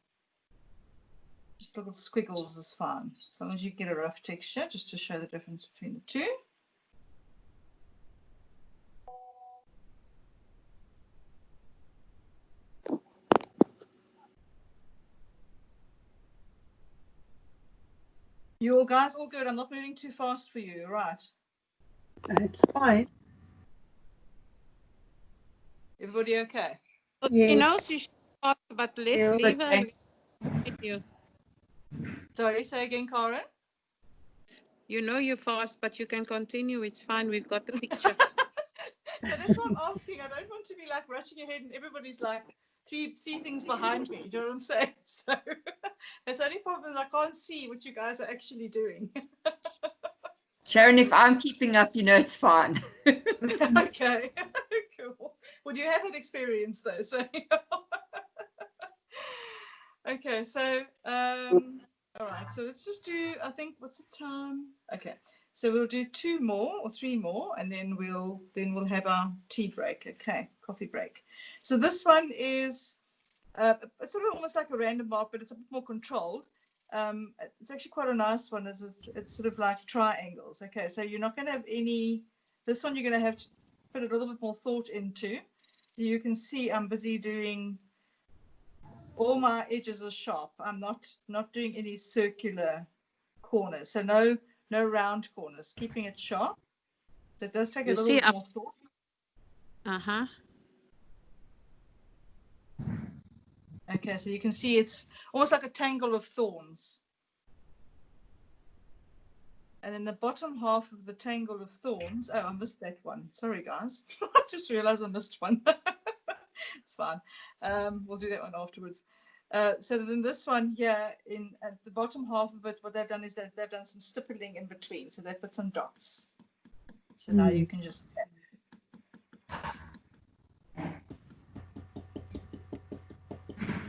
Just little squiggles is fine, as long as you get a rough texture, just to show the difference between the two. You all guys all good? I'm not moving too fast for you, right? It's fine. Everybody okay? You Yes. know, she should talk, but let's Yeah, leave but her thanks. video. Sorry, say again, Karen. You know you're fast, but you can continue. It's fine. We've got the picture. No, that's what I'm asking. I don't want to be like rushing ahead and everybody's like three things behind me. Do you know what I'm saying? So that's the only problem is I can't see what you guys are actually doing. Sharon, if I'm keeping up, you know it's fine. Okay, cool. Well, you have an experience though, so okay. So all right. So let's just do. I think what's the time? Okay. So we'll do 2 more or 3 more, and then we'll have our tea break. Okay, coffee break. So this one is it's sort of almost like a random mark, but it's a bit more controlled. It's actually quite a nice one. It's sort of like triangles. Okay, so you're not going to have any. This one you're going to have to put a little bit more thought into. You can see I'm busy doing. All my edges are sharp. I'm not doing any circular corners. So no round corners. Keeping it sharp. So it does take a You little see bit up. more thought. Uh-huh. Okay, so you can see it's almost like a tangle of thorns. And then the bottom half of the tangle of thorns. Oh, I missed that one. Sorry, guys. I just realized I missed one. It's fine. We'll do that one afterwards. So then this one here, at the bottom half of it, what they've done is they've done some stippling in between. So they put some dots. So now you can just...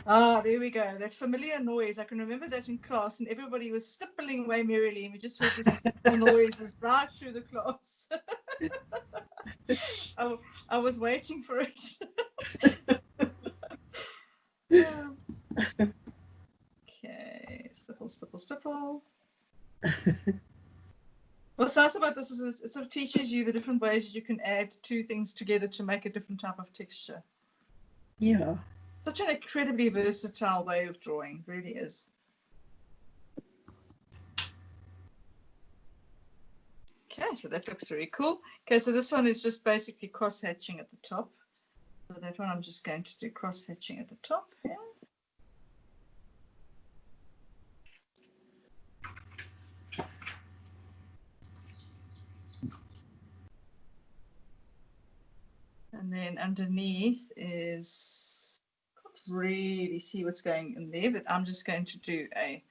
Ah, there we go. That familiar noise. I can remember that in class, and everybody was stippling away merrily, and we just heard this noises right through the class. I was waiting for it. Okay, stipple, stipple, stipple. What's nice about this is it sort of teaches you the different ways you can add 2 things together to make a different type of texture. Yeah. Such an incredibly versatile way of drawing, really is. Okay, so that looks very cool. Okay, so this one is just basically cross hatching at the top. So that one I'm just going to do cross hatching at the top here. And then underneath is, can't really see what's going in there, but I'm just going to do a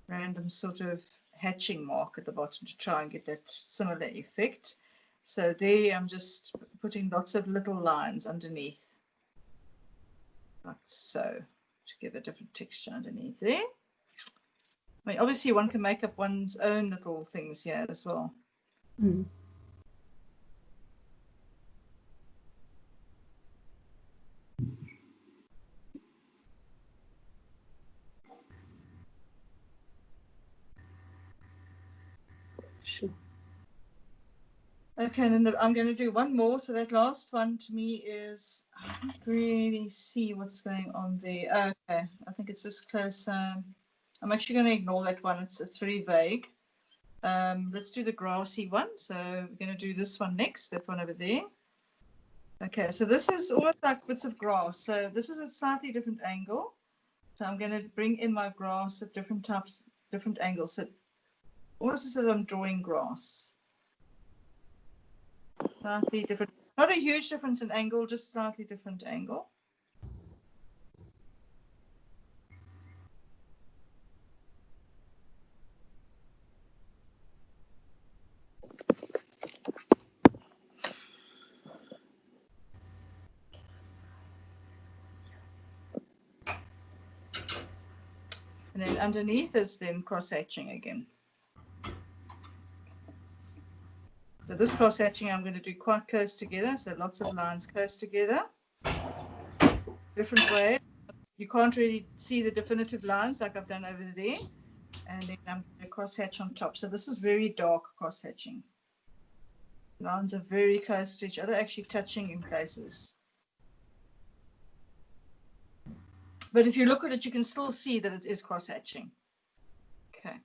random sort of hatching mark at the bottom to try and get that similar effect. So there I'm just putting lots of little lines underneath, like so, to give a different texture underneath there. I mean, obviously one can make up one's own little things here as well. Mm. Sure. Okay, and then I'm going to do one more. So that last one to me is, I can't really see what's going on there. Okay, I think it's just close. I'm actually going to ignore that one. It's very vague. Let's do the grassy one. So we're going to do this one next, that one over there. Okay, so this is all like bits of grass. So this is a slightly different angle. So I'm going to bring in my grass at different types, different angles. So almost as if I'm drawing grass. Slightly different, not a huge difference in angle, just slightly different angle. And then underneath is then cross hatching again. So this cross hatching I'm going to do quite close together, so lots of lines close together. Different ways. You can't really see the definitive lines like I've done over there. And then I'm going to cross hatch on top. So this is very dark cross hatching. Lines are very close to each other, actually touching in places. But if you look at it, you can still see that it is cross hatching.